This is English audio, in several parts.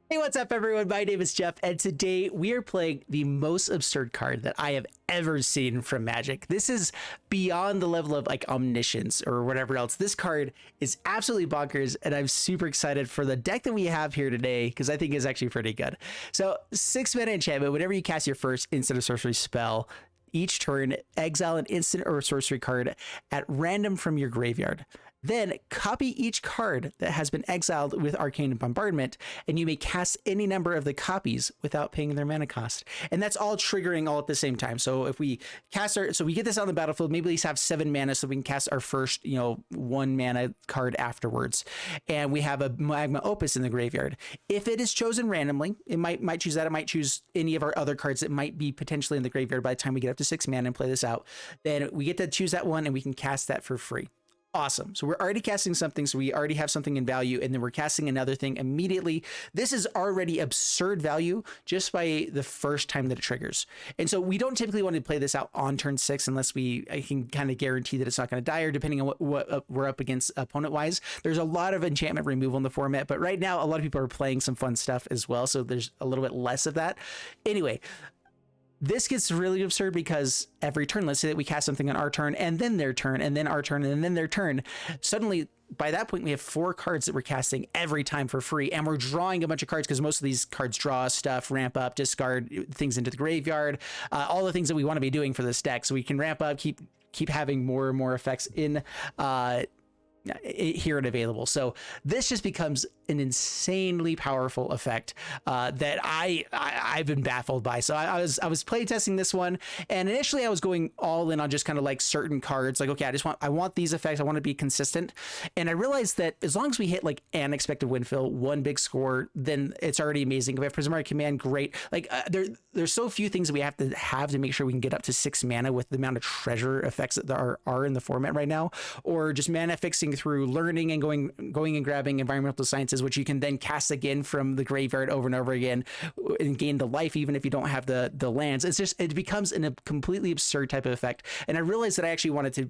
Hey, what's up, everyone? My name is Jeff, and today we are playing the most absurd card that I have ever seen from Magic. This is beyond the level of like omniscience or whatever else. This card is absolutely bonkers, and I'm super excited for the deck that we have here today because I think it's actually pretty good. So, 6-mana enchantment. Whenever you cast your first instant or sorcery spell, each turn, exile an instant or sorcery card at random from your graveyard. Then copy each card that has been exiled with Arcane Bombardment, and you may cast any number of the copies without paying their mana cost. And that's all triggering all at the same time. So if we cast so we get this on the battlefield, maybe we have 7 mana, so we can cast our first, 1 mana card afterwards. And we have a Magma Opus in the graveyard. If it is chosen randomly, it might choose that. It might choose any of our other cards that might be potentially in the graveyard by the time we get up to 6 mana and play this out. Then we get to choose that one, and we can cast that for free. Awesome. So we're already casting something, so we already have something in value, and then we're casting another thing immediately. This is already absurd value just by the first time that it triggers. And so we don't typically want to play this out on turn 6 unless I can kind of guarantee that it's not going to die, or depending on what we're up against opponent-wise. There's a lot of enchantment removal in the format, but right now a lot of people are playing some fun stuff as well, so there's a little bit less of that. Anyway, this gets really absurd because every turn, let's say that we cast something on our turn and then their turn and then our turn and then their turn. Suddenly, by that point, we have 4 cards that we're casting every time for free, and we're drawing a bunch of cards because most of these cards draw stuff, ramp up, discard things into the graveyard, all the things that we want to be doing for this deck. So we can ramp up, keep having more and more effects in here and available. So this just becomes an insanely powerful effect that I've been baffled by. So I was play testing this one, and initially I was going all in on just kind of like certain cards, like, okay, I want these effects, I want to be consistent. And I realized that as long as we hit like an expected win fill, 1 big score, then it's already amazing. If we have Prismatic Command, great. Like there's so few things that we have to make sure we can get up to 6 mana with the amount of treasure effects that are in the format right now, or just mana fixing through learning and going and grabbing environmental sciences, which you can then cast again from the graveyard over and over again and gain the life even if you don't have the lands. It becomes a completely absurd type of effect. And I realized that I actually wanted to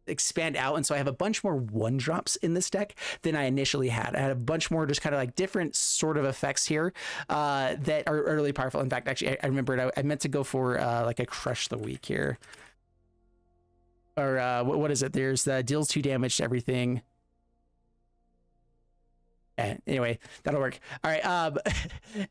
expand out, and so I have a bunch more 1-drops in this deck than I initially had. I had a bunch more just kind of like different sort of effects here that are really powerful. In fact, actually, I remembered I meant to go for like a Crush the Weak here, or what is it? There's deals 2 damage to everything. Anyway, that'll work. All right.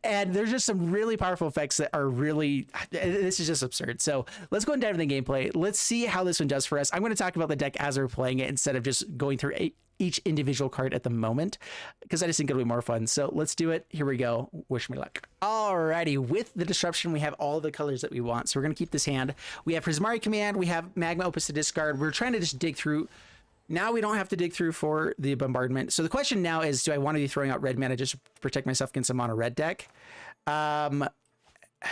And there's just some really powerful effects that are really, this is just absurd. So let's go and dive into the gameplay. Let's see how this one does for us. I'm going to talk about the deck as we're playing it instead of just going through each individual card at the moment, because I just think it'll be more fun. So let's do it. Here we go. Wish me luck. Alrighty, with the disruption, we have all the colors that we want. So we're going to keep this hand. We have Prismatic Command. We have Magma Opus to discard. We're trying to just dig through. Now we don't have to dig through for the bombardment. So the question now is, do I want to be throwing out red mana just to protect myself against a mono red deck? I'm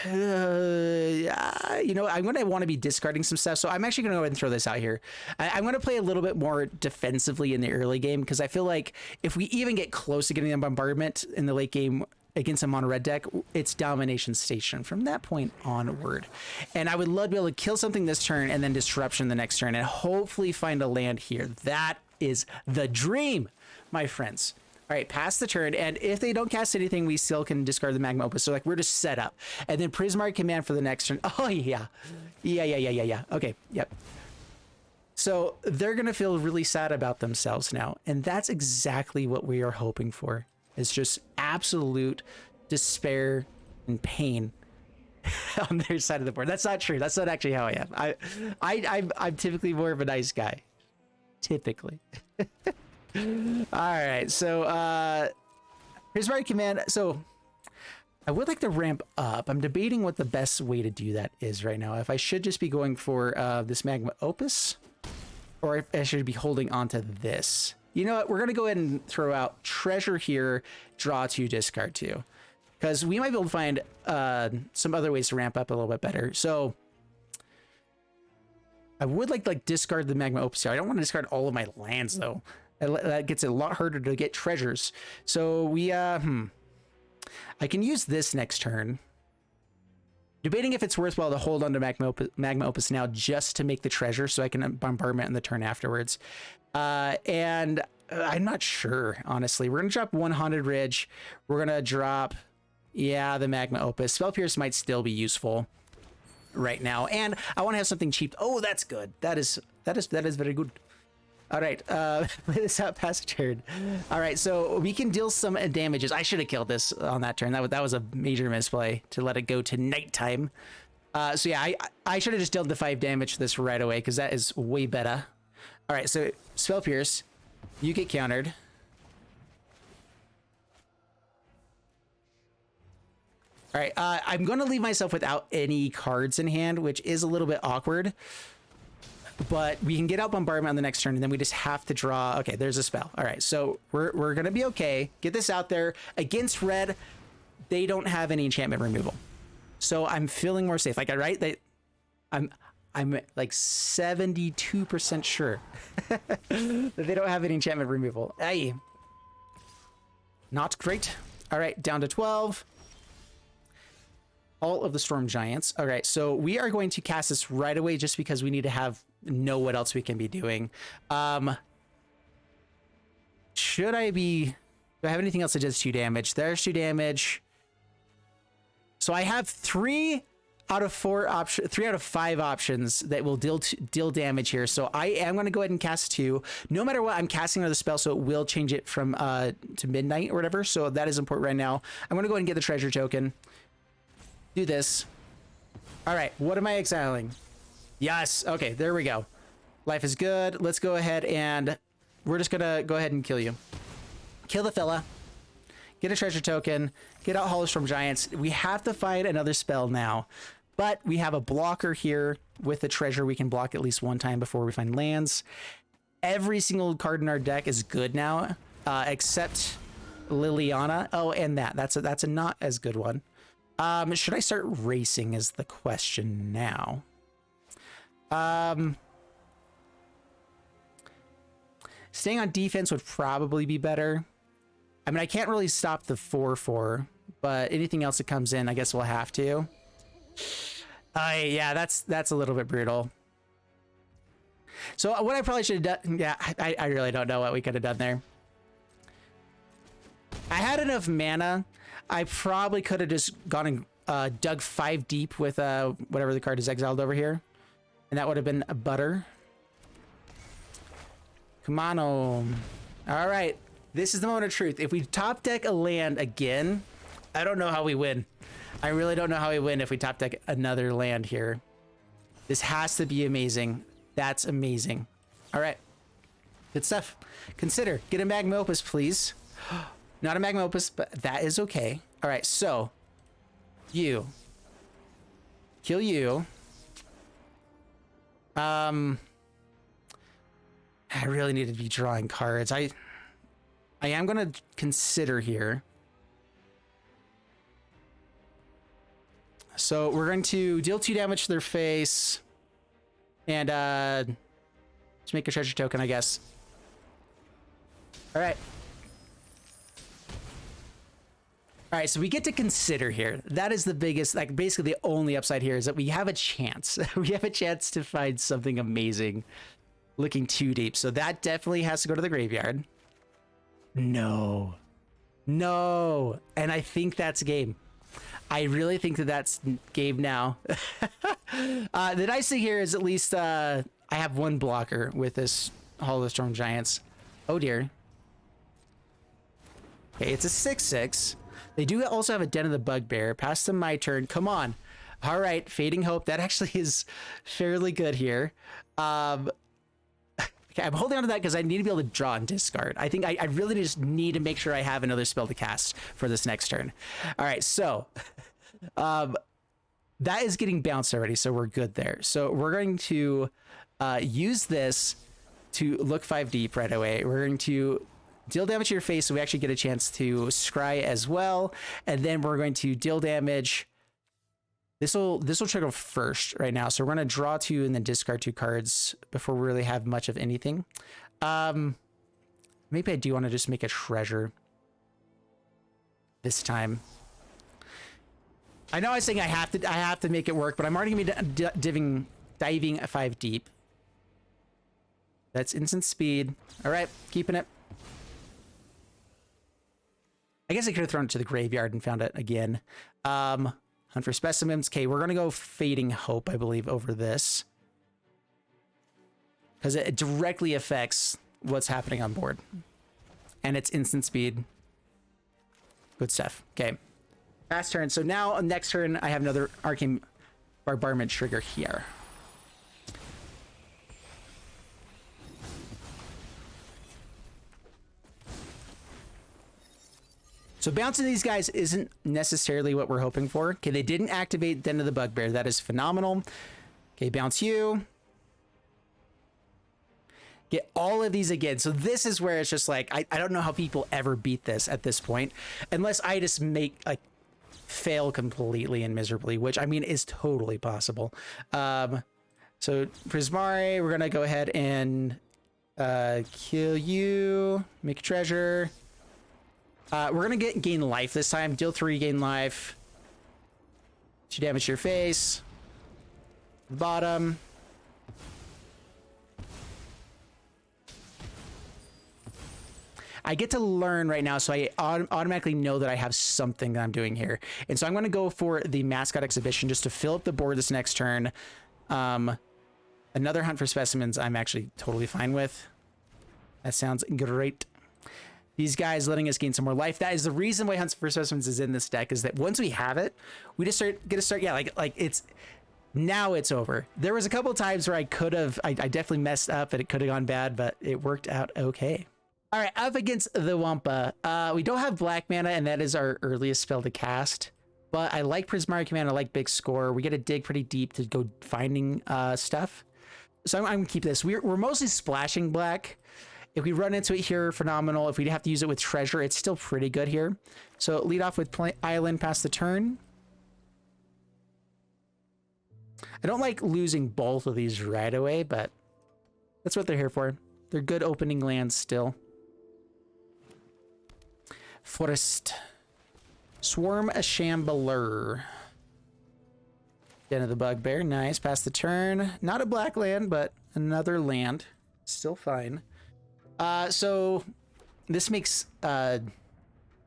going to want to be discarding some stuff. So I'm actually going to go ahead and throw this out here. I'm going to play a little bit more defensively in the early game, because I feel like if we even get close to getting a bombardment in the late game against a mono red deck, it's domination station from that point onward. And I would love to be able to kill something this turn and then disruption the next turn and hopefully find a land here. That is the dream, my friends. All right, pass the turn, and if they don't cast anything, we still can discard the Magma Opus. So like we're just set up, and then Prismatic Command for the next turn. Oh yeah. Okay, yep. So they're gonna feel really sad about themselves now, and that's exactly what we are hoping for. It's just absolute despair and pain on their side of the board. That's not true. That's not actually how I am. I'm typically more of a nice guy. Typically. All right. So here's my command. So I would like to ramp up. I'm debating what the best way to do that is right now. If I should just be going for this Magma Opus, or if I should be holding on to this. You know what? We're going to go ahead and throw out Treasure here, draw 2, discard 2. Because we might be able to find some other ways to ramp up a little bit better. So I would like discard the Magma Opus here. I don't want to discard all of my lands, though. That gets a lot harder to get treasures. So we, I can use this next turn. Debating if it's worthwhile to hold on to Magma Opus now just to make the treasure so I can bombardment in the turn afterwards. And I'm not sure, honestly. We're going to drop 1 Haunted Ridge. We're going to drop Yeah, the Magma Opus. Spell Pierce might still be useful right now. And I want to have something cheap. Oh, that's good. That is very good. All right, play this out past turn. All right, so we can deal some damages. I should have killed this on that turn. That was a major misplay to let it go to nighttime. So yeah, I should have just dealt the 5 damage to this right away because that is way better. All right, so Spell Pierce, you get countered. All right, I'm going to leave myself without any cards in hand, which is a little bit awkward. But we can get out Bombardment on the next turn, and then we just have to draw. Okay, there's a spell. All right, so we're going to be okay. Get this out there. Against red, they don't have any enchantment removal. So I'm feeling more safe. Like, right? I'm like 72% sure that they don't have any enchantment removal. Aye. Not great. All right, down to 12. All of the Storm Giants. All right, so we are going to cast this right away just because we need to know what else we can be doing. Do I have anything else that does 2 damage? There's 2 damage. So I have 3 out of 5 options that will deal damage here. So I am going to go ahead and cast 2. No matter what, I'm casting another spell, so it will change it from to midnight or whatever. So that is important right now. I'm going to go ahead and get the treasure token. Do this. All right, what am I exiling? Yes, okay, there we go. Life is good. Let's go ahead and we're just gonna go ahead and kill you. Kill the fella. Get a treasure token. Get out Hollow Storm Giants. We have to find another spell now, but we have a blocker here with the treasure. We can block at least 1 time before we find lands. Every single card in our deck is good now, except Liliana. Oh, and that's a not as good one. Should I start racing is the question now. Staying on defense would probably be better. I mean, I can't really stop the 4/4, but anything else that comes in, I guess we'll have to. Yeah, that's a little bit brutal. So what I probably should have done, yeah, I really don't know what we could have done there. I had enough mana. I probably could have just gone and dug 5 deep with whatever the card is exiled over here. And that would have been a butter. Come on. All right. This is the moment of truth. If we top deck a land again, I don't know how we win. I really don't know how we win if we top deck another land here. This has to be amazing. That's amazing. All right. Good stuff. Consider. Get a Magma Opus, please. Not a Magma Opus, but that is okay. All right, so you kill you. I really need to be drawing cards. I am gonna consider here. So we're going to deal 2 damage to their face, and just make a treasure token, I guess. All right. All right, so we get to consider here. That is the biggest, like basically the only upside here is that we have a chance. We have a chance to find something amazing looking 2 deep. So that definitely has to go to the graveyard. No. And I think that's game. I really think that that's game now. The nice thing here is at least I have 1 blocker with this Hollow Storm Giants. Oh dear. Okay, it's a 6/6. They do also have a Den of the Bugbear. Pass them my turn. Come on. All right, Fading Hope. That actually is fairly good here. Okay, I'm holding on to that because I need to be able to draw and discard. I think I really just need to make sure I have another spell to cast for this next turn. All right, so that is getting bounced already, so we're good there. So we're going to use this to look 5 deep right away. We're going to deal damage to your face, so we actually get a chance to scry as well, and then we're going to deal damage. This will trigger first right now, so we're going to draw 2 and then discard 2 cards before we really have much of anything. Maybe I do want to just make a treasure this time. I know I was saying I have to make it work, but I'm already gonna be diving 5 deep. That's instant speed. All right, keeping it. I guess I could have thrown it to the graveyard and found it again. Hunt for specimens. Okay, we're going to go Fading Hope, I believe, over this. Because it directly affects what's happening on board. And it's instant speed. Good stuff. Okay. Fast turn. So now, next turn, I have another Arcane Bombardment trigger here. So bouncing these guys isn't necessarily what we're hoping for. Okay, they didn't activate Den of the Bugbear. That is phenomenal. Okay, bounce you. Get all of these again. So this is where it's just like, I don't know how people ever beat this at this point. Unless I just fail completely and miserably, which I mean is totally possible. So Prismari, we're going to go ahead and kill you. Make a treasure. We're going to gain life this time. Deal 3, gain life. 2 damage to your face. Bottom. I get to learn right now, so I automatically know that I have something that I'm doing here. And so I'm going to go for the Mascot Exhibition just to fill up the board this next turn. Another Hunt for Specimens I'm actually totally fine with. That sounds great. These guys letting us gain some more life. That is the reason why Hunt for Specimens is in this deck, is that once we have it, we just yeah, like it's, now it's over. There was a couple of times where I definitely messed up and it could have gone bad, but it worked out okay. All right, up against the Wampa. We don't have black mana, and that is our earliest spell to cast. But I like Prismari Command. I like Big Score. We get to dig pretty deep to go finding stuff. So I'm gonna keep this. We're mostly splashing black. If we run into it here, phenomenal. If we have to use it with treasure, it's still pretty good here. So lead off with Island, pass the turn. I don't like losing both of these right away, but that's what they're here for. They're good opening lands still. Forest. Swarm a Shambler. Den of the Bugbear. Nice. Pass the turn. Not a black land, but another land. Still fine. So this makes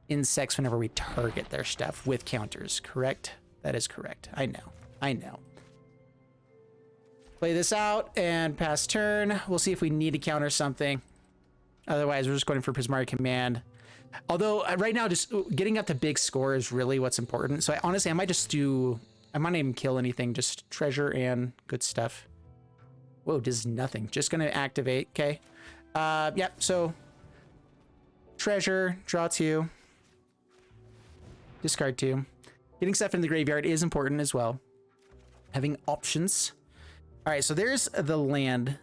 insects whenever we target their stuff with counters, correct? That is correct. I know. Play this out and pass turn. We'll see if we need to counter something. Otherwise, we're just going for Prismari Command. Although right now, just getting up to Big Score is really what's important. So honestly, I might not even kill anything, just treasure and good stuff. Whoa, does nothing. Just gonna activate, okay. Yep, so treasure, draw 2, discard 2. Getting stuff in the graveyard is important as well. Having options. All right, so there's the land.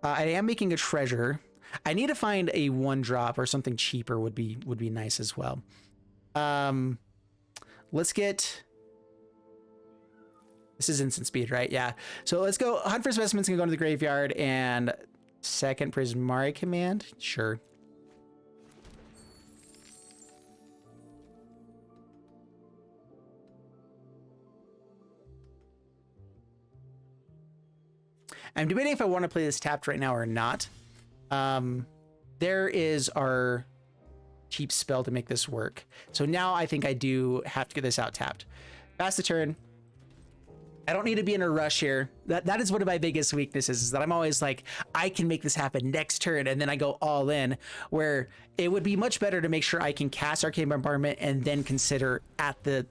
I am making a treasure. I need to find a 1-drop or something cheaper would be nice as well. Let's get. This is instant speed, right? Yeah. So let's go. Hunt for Specimens can go to the graveyard and second Prismari Command. Sure. I'm debating if I want to play this tapped right now or not. There is our cheap spell to make this work. So now I think I do have to get this out tapped. Pass the turn. I don't need to be in a rush here. That is one of my biggest weaknesses, is that I'm always like, I can make this happen next turn, and then I go all in, where it would be much better to make sure I can cast Arcane Bombardment and then consider at the,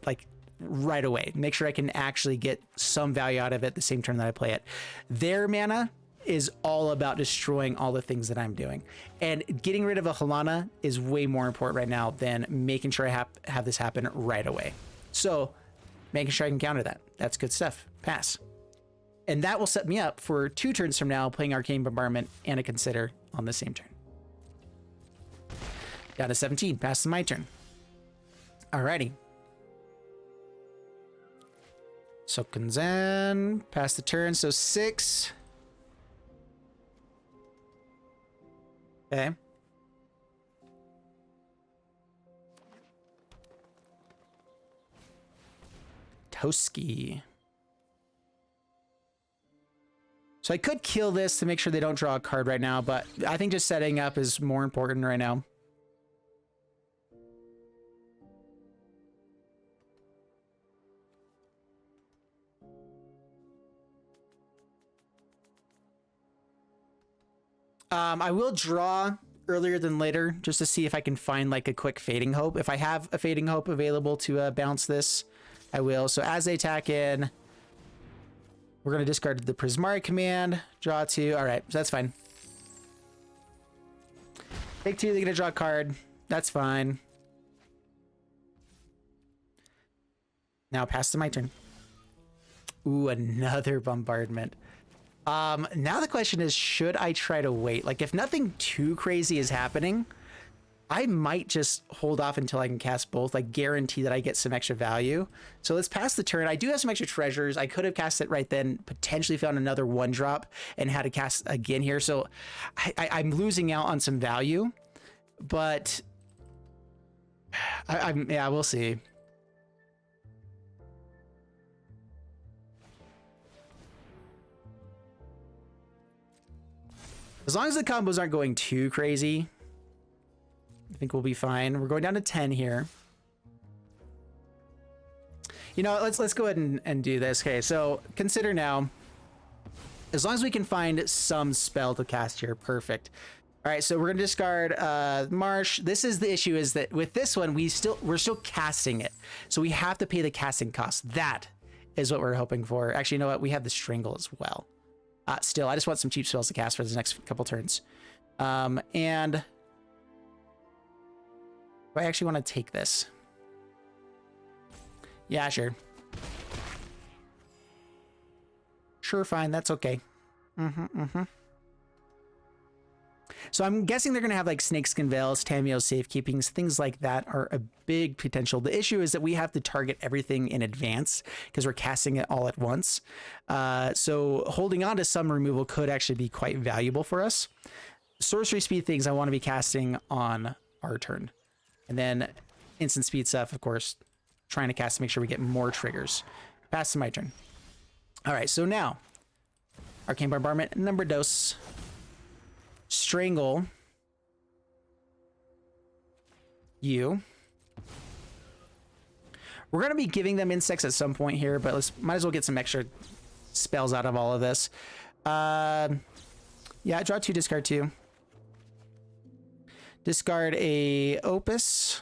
right away. Make sure I can actually get some value out of it the same turn that I play it. Their mana is all about destroying all the things that I'm doing. And getting rid of a Halana is way more important right now than making sure I have this happen right away. So making sure I can counter that. That's good stuff. Pass. And that will set me up for 2 turns from now playing Arcane Bombardment and a Consider on the same turn. Down to 17. Pass to my turn. Alrighty. So Kanzan. Pass the turn. So 6. Okay. Toski. So I could kill this to make sure they don't draw a card right now, but I think just setting up is more important right now. I will draw earlier than later just to see if I can find like a quick Fading Hope. If I have a Fading Hope available to bounce this, I will. So as they attack in, we're going to discard the Prismari command, draw 2. All right, so that's fine. Take 2, they're going to draw a card. That's fine. Now pass to my turn. Ooh, another bombardment. Now the question is, should I try to wait? Like, if nothing too crazy is happening, I might just hold off until I can cast both, like guarantee that I get some extra value. So let's pass the turn. I do have some extra treasures. I could have cast it right then, potentially found another 1-drop and had to cast again here. So I'm losing out on some value, but yeah, we'll see. As long as the combos aren't going too crazy, I think we'll be fine. We're going down to 10 here. You know, let's go ahead and do this. Okay, so consider now, as long as we can find some spell to cast here, perfect. All right, so we're gonna discard Marsh. This is the issue, is that with this one, we're still casting it, so we have to pay the casting cost. That is what we're hoping for. Actually, you know what? We have the Strangle as well. Still, I just want some cheap spells to cast for the next couple turns. And do I actually want to take this? Yeah, sure. Sure, fine. That's okay. So I'm guessing they're going to have like Snakeskin Veils, Tamiyo Safekeepings, things like that are a big potential. The issue is that we have to target everything in advance because we're casting it all at once. So holding on to some removal could actually be quite valuable for us. Sorcery speed things I want to be casting on our turn. And then instant speed stuff, of course, trying to cast to make sure we get more triggers. Pass to my turn. All right, so now Arcane Bombardment, number dos. Strangle you. We're going to be giving them insects at some point here, but might as well get some extra spells out of all of this. Yeah, draw 2, discard 2. Discard a Opus.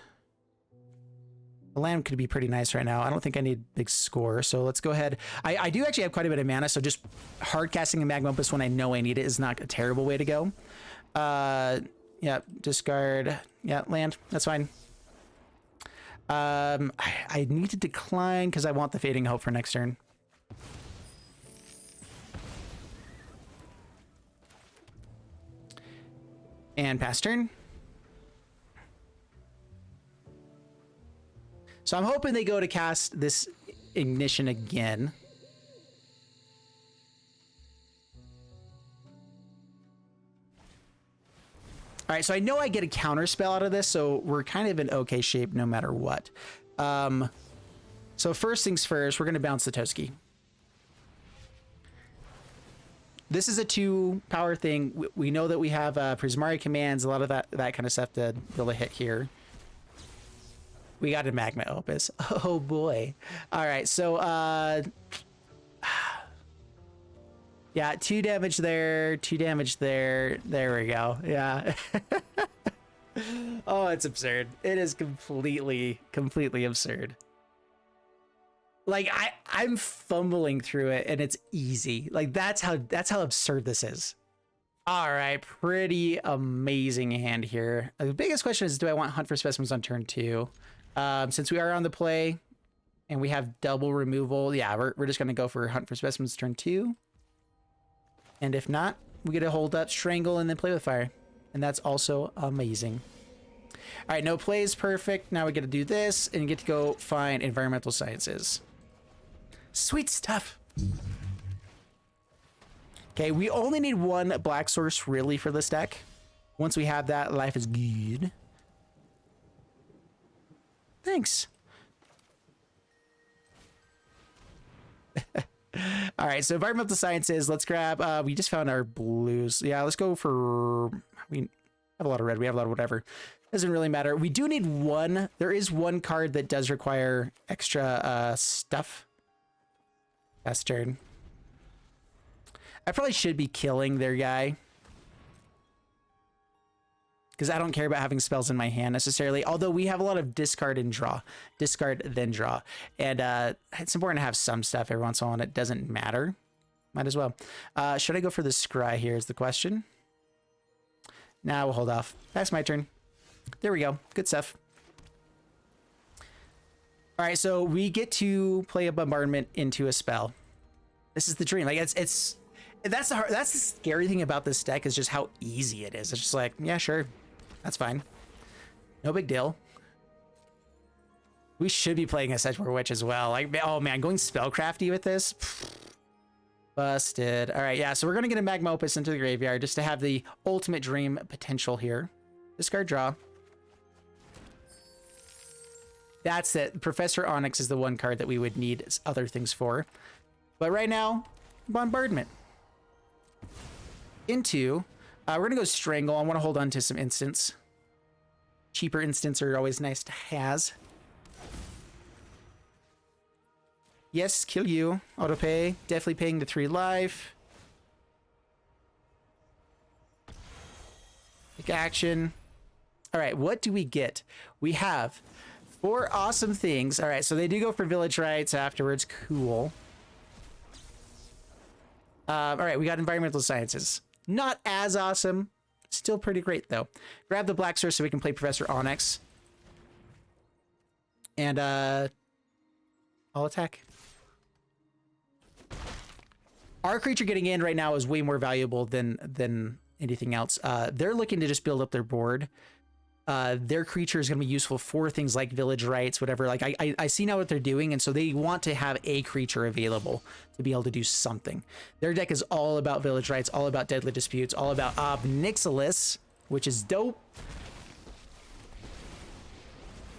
The land could be pretty nice right now. I don't think I need big score, so let's go ahead. I do actually have quite a bit of mana, so just hard casting a Magma Opus when I know I need it is not a terrible way to go. Yeah, discard. Yeah, land. That's fine. I need to decline because I want the Fading Hope for next turn. And pass turn. So I'm hoping they go to cast this Ignition again. All right, so I know I get a counter spell out of this, so we're kind of in okay shape no matter what. So first things first, we're going to bounce the Toski. This is a 2-power thing. We know that we have Prismari commands, a lot of that kind of stuff to be able to hit here. We got a Magma Opus. Oh boy. All right, so yeah, 2 damage there, 2 damage there. There we go. Yeah. Oh, it's absurd. It is completely absurd. Like I'm fumbling through it and it's easy. Like that's how absurd this is. All right, pretty amazing hand here. The biggest question is, do I want Hunt for Specimens on turn 2? Since we are on the play and we have double removal, yeah, we're just gonna go for Hunt for Specimens turn 2. And if not, we get to hold up, Strangle, and then play with fire. And that's also amazing. All right, no play is perfect. Now we get to do this and get to go find Environmental Sciences. Sweet stuff. Okay, we only need 1 black source really for this deck. Once we have that, life is good. Thanks. All right, so Environmental Sciences, let's grab, we just found our blues. Yeah, let's go for, we have a lot of red, we have a lot of whatever. Doesn't really matter. We do need 1, there is 1 card that does require extra stuff. Last turn. I probably should be killing their guy. because I don't care about having spells in my hand necessarily, although we have a lot of discard and draw, discard then draw, and it's important to have some stuff every once in a while, and it doesn't matter. Might as well. Should I go for the scry here is the question. Nah, we'll hold off. That's my turn. There we go. Good stuff. All right, so we get to play a bombardment into a spell. This is the dream. Like that's the scary thing about this deck is just how easy it is. It's just like, yeah, sure. That's fine. No big deal. We should be playing a Sedgemoor Witch as well. Like, oh man, going spellcrafty with this. Busted. All right, yeah, so we're going to get a Magma Opus into the graveyard just to have the ultimate dream potential here. Discard draw. That's it. Professor Onyx is the one card that we would need other things for. But right now, Bombardment. Into, we're going to go Strangle. I want to hold on to some instants. Cheaper instants are always nice to has. Yes, kill you. Auto pay. Definitely paying the 3 life. Take action. All right, what do we get? We have 4 awesome things. All right, so they do go for village rights afterwards. Cool. All right, we got environmental sciences. Not as awesome. Still pretty great, though. Grab the black source so we can play Professor Onyx. And I'll attack. Our creature getting in right now is way more valuable than anything else. They're looking to just build up their board. Their creature is going to be useful for things like village rights, whatever. Like I see now what they're doing, and so they want to have a creature available to be able to do something. Their deck is all about village rights, all about deadly disputes, all about Obnixilis, which is dope.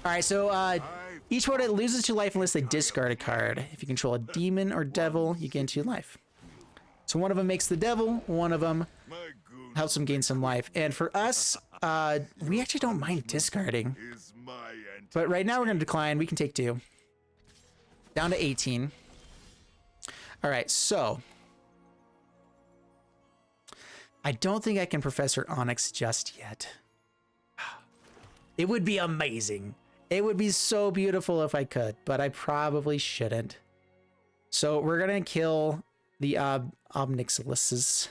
All right, so each opponent loses 2 life unless they discard a card. If you control a demon or devil, you gain 2 life. So one of them makes the devil, one of them helps them gain some life. And for us, we actually don't mind discarding. But right now we're going to decline. We can take 2. Down to 18. All right, so I don't think I can Professor Onyx just yet. It would be amazing. It would be so beautiful if I could, but I probably shouldn't. So we're going to kill the Obnixilises.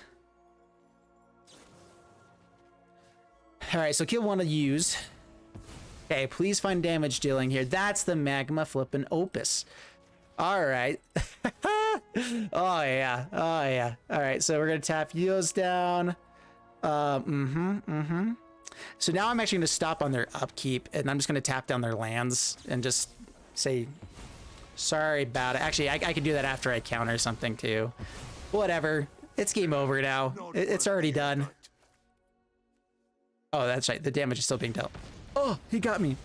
All right, so kill one of use. Okay, please find damage dealing here. That's the Magma Flippin' Opus. All right. Oh, yeah. Oh, yeah. All right, so we're going to tap those down. So now I'm actually going to stop on their upkeep, and I'm just going to tap down their lands and just say, sorry about it. Actually, I can do that after I counter something, too. Whatever. It's game over now. It's already done. Oh, that's right. The damage is still being dealt. Oh, he got me.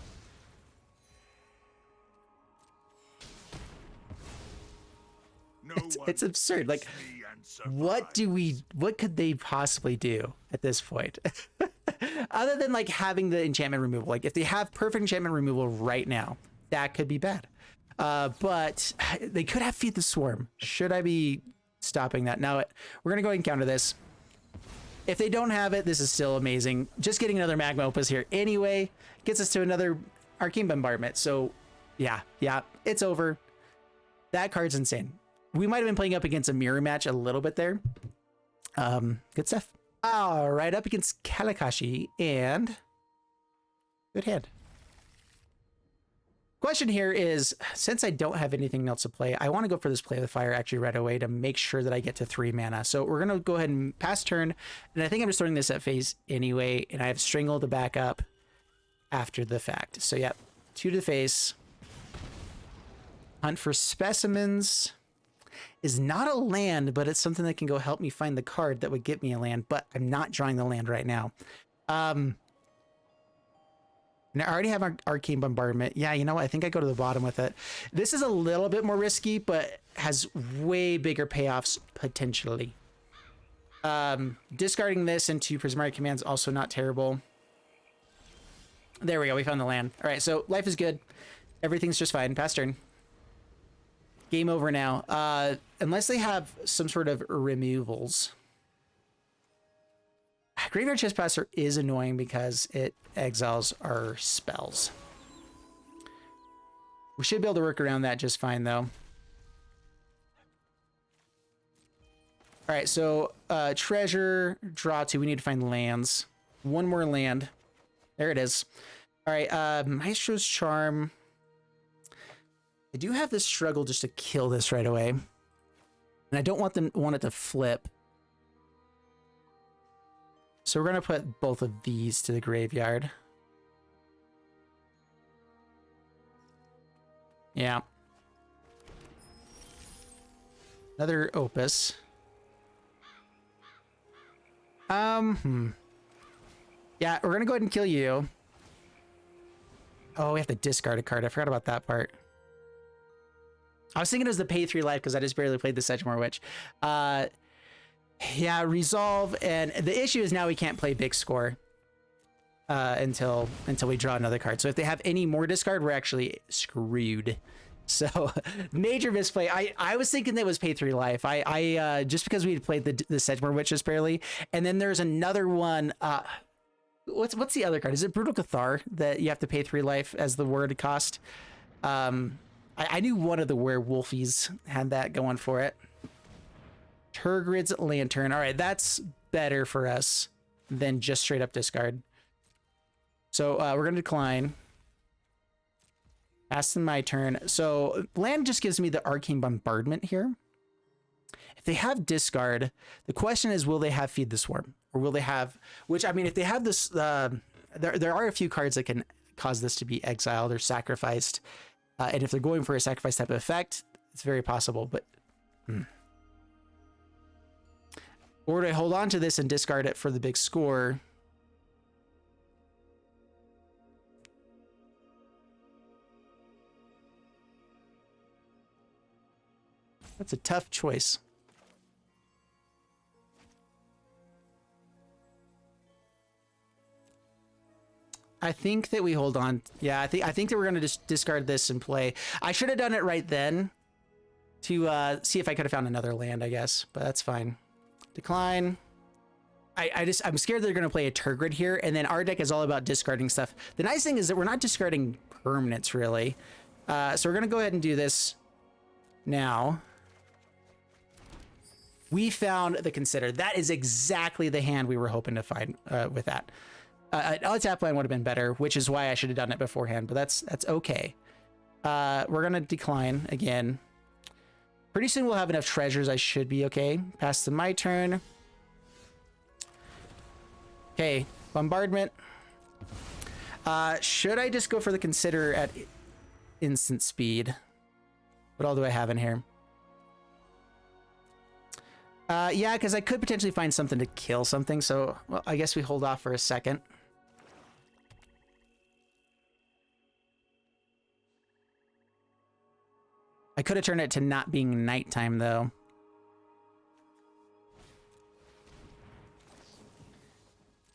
It's absurd. Like, what could they possibly do at this point? Other than like having the enchantment removal. Like if they have perfect enchantment removal right now, that could be bad. But they could have Feed the Swarm. Should I be stopping that? Now we're going to go ahead and counter this. If they don't have it, this is still amazing. Just getting another Magma Opus here anyway gets us to another Arcane Bombardment. So yeah, it's over. That card's insane. We might have been playing up against a mirror match a little bit there. Good stuff. All right, up against Kalakashi, and good hand. Question here is, since I don't have anything else to play, I want to go for this Play with Fire actually right away to make sure that I get to 3 mana. So we're going to go ahead and pass turn, and I think I'm just throwing this at phase anyway, and I have Strangle to back up after the fact. So yeah, 2 to the face. Hunt for Specimens is not a land, but it's something that can go help me find the card that would get me a land, but I'm not drawing the land right now. And I already have our Arcane Bombardment. Yeah, you know what? I think I go to the bottom with it. This is a little bit more risky, but has way bigger payoffs potentially. Discarding this into Prismatic Command's also not terrible. There we go. We found the land. All right, so life is good. Everything's just fine. Pass turn. Game over Unless they have some sort of removals. Graveyard Trespasser is annoying because it exiles our spells. We should be able to work around that just fine, though. All right, so treasure, draw 2. We need to find lands. One more land. There it is. All right, Maestro's Charm. I do have this struggle just to kill this right away. And I don't want it to flip. So we're going to put both of these to the graveyard. Yeah. Another Opus. Yeah, we're going to go ahead and kill you. Oh, we have to discard a card. I forgot about that part. I was thinking it was the pay 3 life because I just barely played the Sedgemoor Witch. Yeah, resolve, and the issue is now we can't play big score until we draw another card. So if they have any more discard, we're actually screwed. So major misplay. I was thinking that was pay 3 life. I just because we had played the Sedgemoor Witch just barely, and then there's another one. What's the other card? Is it Brutal Cathar that you have to pay 3 life as the word cost? I knew one of the werewolfies had that going for it. Turgrid's Lantern. All right, that's better for us than just straight up discard. So we're going to decline. Pass in my turn. So land just gives me the Arcane Bombardment here. If they have discard, the question is, will they have Feed the Swarm? Or will they have, which, I mean, if they have this, there are a few cards that can cause this to be exiled or sacrificed. And if they're going for a sacrifice type of effect, it's very possible, but... Or do I hold on to this and discard it for the big score? That's a tough choice. I think that we hold on. Yeah, I think that we're going to just discard this and play. I should have done it right then to see if I could have found another land, I guess, but that's fine. Decline. I'm scared they're going to play a Turgid here, and then our deck is all about discarding stuff. The nice thing is that we're not discarding permanents, really. So we're going to go ahead and do this now. We found the Consider. That is exactly the hand we were hoping to find with that. Tap line would have been better, which is why I should have done it beforehand, but that's okay. We're going to decline again. Pretty soon we'll have enough treasures. I should be okay. Pass to my turn. Okay, Bombardment. Should I just go for the Consider at instant speed? What all do I have in here? Yeah, because I could potentially find something to kill something, so well, I guess we hold off for a second. I could have turned it to not being nighttime, though.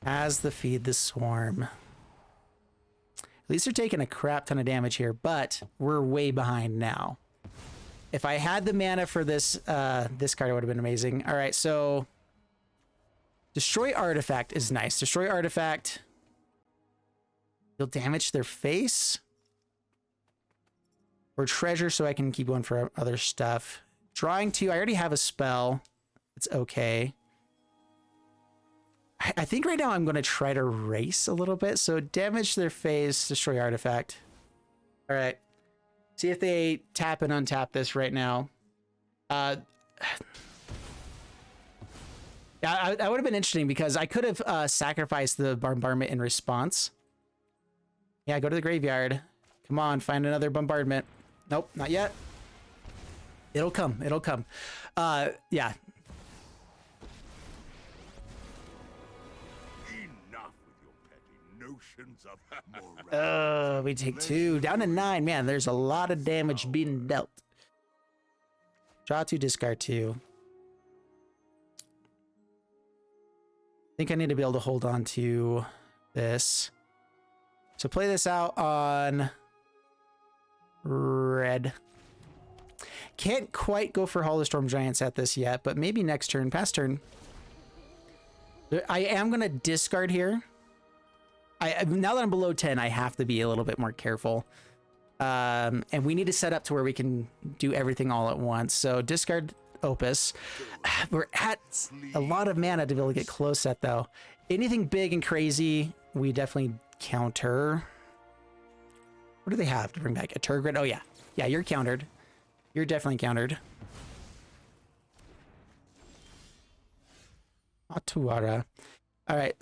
As the Feed the Swarm. At least they're taking a crap ton of damage here, but we're way behind now. If I had the mana for this this card, it would have been amazing. All right, so Destroy Artifact is nice. Destroy Artifact. You'll damage their face. Or treasure so I can keep going for other stuff. Drawing 2. I already have a spell. It's okay. I think right now I'm going to try to race a little bit. So damage their face, destroy artifact. All right. See if they tap and untap this right now. Yeah, that would have been interesting because I could have sacrificed the Bombardment in response. Yeah, go to the graveyard. Come on, find another Bombardment. Nope, not yet. It'll come. It'll come. Yeah. Enough with your petty notions of morality. We take 2. Down to 9. Man, there's a lot of damage being dealt. Draw 2, discard 2. I think I need to be able to hold on to this. So play this out on red. Can't quite go for Hall of Storm Giants at this yet, but maybe next turn. Pass turn. I am gonna discard here. Now that I'm below 10, I have to be a little bit more careful. And we need to set up to where we can do everything all at once. So discard Opus. We're at a lot of mana to be able to get close at though. Anything big and crazy, we definitely counter. What do they have to bring back? A Turgid? Oh yeah. Yeah, you're countered. You're definitely countered. Atuara. All right,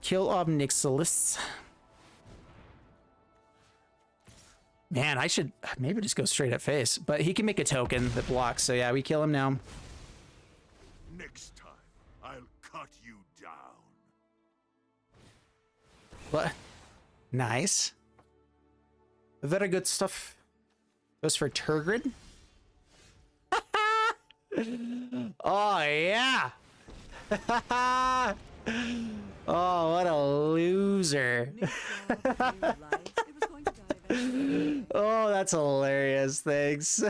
kill Obnixilis. Man, I should maybe just go straight at face, but he can make a token that blocks. So yeah, we kill him now. Next time, I'll cut you down. What? Nice. Very good stuff. Goes for Turgid. Oh yeah. Oh, what a loser. Oh, that's hilarious. Thanks.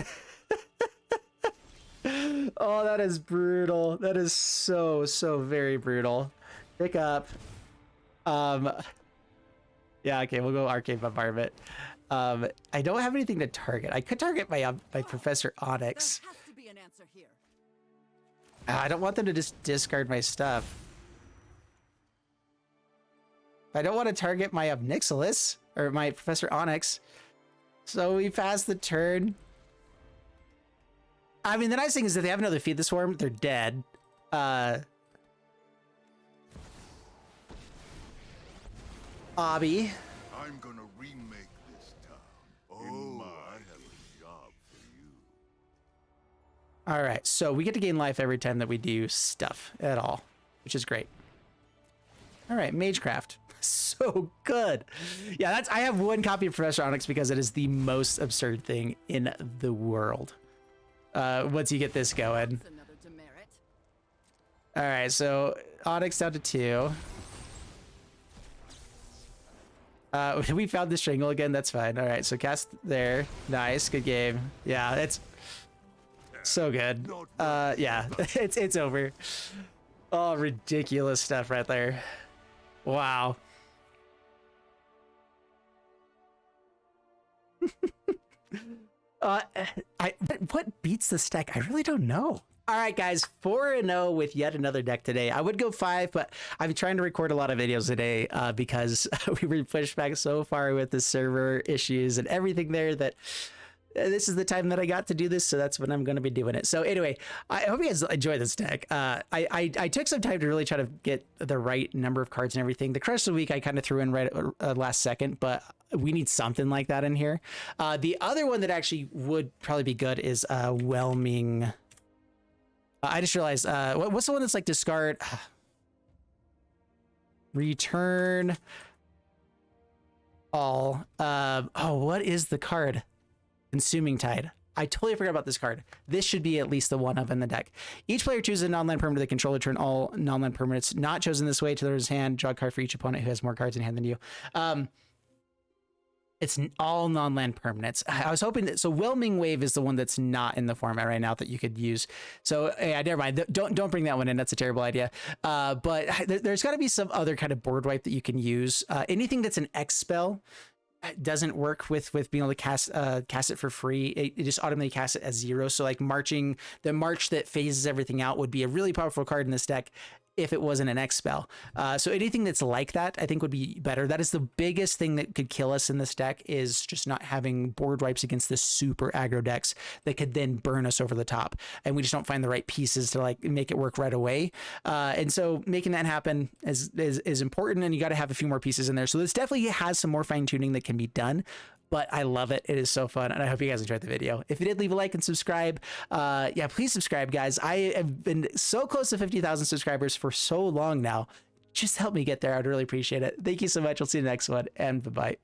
Oh, that is brutal. That is so very brutal. Pick up. Yeah, okay, we'll go Arcane Bombardment. I don't have anything to target. I could target my Professor Onyx. There has to be an answer here. I don't want them to just discard my stuff. I don't want to target my Obnixilis or my Professor Onyx. So we pass the turn. I mean, the nice thing is that they have another Feed the Swarm. They're dead. Obby. I'm gonna remake this town. Oh, I have a job for you. All right, so we get to gain life every time that we do stuff at all, which is great. All right, Magecraft. So good. Yeah, I have one copy of Professor Onyx because it is the most absurd thing in the world. Once you get this going. That's another demerit. All right, so Onyx down to 2. We found the Strangle again. That's fine. All right, so cast there. Nice, good game. Yeah, it's so good. Yeah, it's over. Oh, ridiculous stuff right there. Wow. What beats this deck? I really don't know. All right, guys, 4-0 with yet another deck today. I would go 5, but I'm trying to record a lot of videos today because we were pushed back so far with the server issues and everything there that this is the time that I got to do this, so that's when I'm going to be doing it. So anyway, I hope you guys enjoy this deck. I took some time to really try to get the right number of cards and everything. The Crush of the Week I kind of threw in right at last second, but we need something like that in here. The other one that actually would probably be good is Whelming. I just realized, what's the one that's like discard? Return all. Oh, what is the card? Consuming Tide. I totally forgot about this card. This should be at least the one of in the deck. Each player chooses a non-land permanent they control. Return all non-land permanents not chosen this way to their hand. Draw a card for each opponent who has more cards in hand than you. It's all non-land permanents. I was hoping that, so Whelming Wave is the one that's not in the format right now that you could use. So yeah, never mind. Don't bring that one in. That's a terrible idea. But there's got to be some other kind of board wipe that you can use. Anything that's an X spell doesn't work with being able to cast it for free. It just automatically casts it as 0. So like the march that phases everything out would be a really powerful card in this deck if it wasn't an X spell. So anything that's like that, I think would be better. That is the biggest thing that could kill us in this deck, is just not having board wipes against the super aggro decks that could then burn us over the top. And we just don't find the right pieces to like make it work right away. And so making that happen is important, and you got to have a few more pieces in there. So this definitely has some more fine tuning that can be done. But I love it. It is so fun. And I hope you guys enjoyed the video. If you did, leave a like and subscribe. Yeah, please subscribe, guys. I have been so close to 50,000 subscribers for so long now. Just help me get there. I'd really appreciate it. Thank you so much. We'll see you in the next one. And bye-bye.